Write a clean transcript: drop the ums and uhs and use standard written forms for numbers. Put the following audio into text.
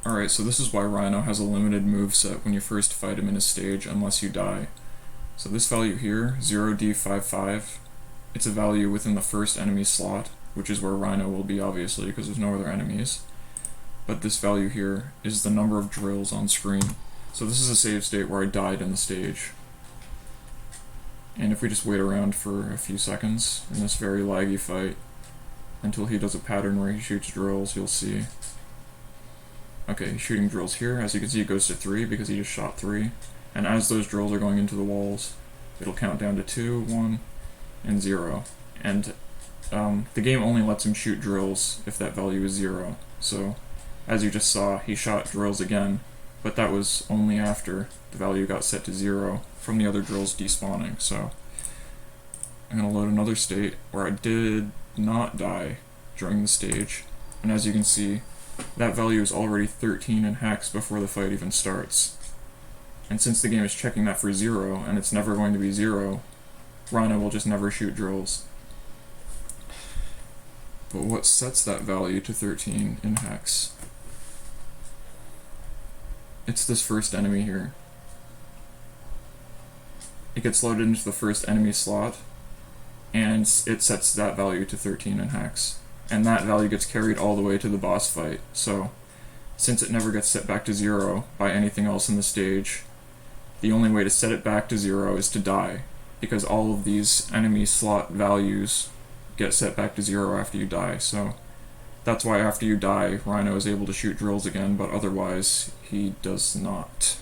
Alright, so this is why Rhino has a limited moveset when you first fight him in a stage unless you die. So this value here, 0D55, it's a value within the first enemy slot, which is where Rhino will be obviously because there's no other enemies. But this value here is the number of drills on screen. So this is a save state where I died in the stage. And if we just wait around for a few seconds in this very laggy fight until he does a pattern where he shoots drills, you'll see. Okay, he's shooting drills here. As you can see, it goes to 3 because he just shot 3. And as those drills are going into the walls, it'll count down to 2, 1, and 0. And the game only lets him shoot drills if that value is 0. So, as you just saw, he shot drills again, but that was only after the value got set to 0 from the other drills despawning. So, I'm going to load another state where I did not die during the stage. And as you can see, that value is already 13 in hex before the fight even starts. And since the game is checking that for 0, and it's never going to be 0, Rhino will just never shoot drills. But what sets that value to 13 in hex? It's this first enemy here. It gets loaded into the first enemy slot, and it sets that value to 13 in hex. And that value gets carried all the way to the boss fight. So, since it never gets set back to 0 by anything else in the stage, the only way to set it back to 0 is to die, because all of these enemy slot values get set back to 0 after you die. So that's why after you die, Rhino is able to shoot drills again, but otherwise he does not.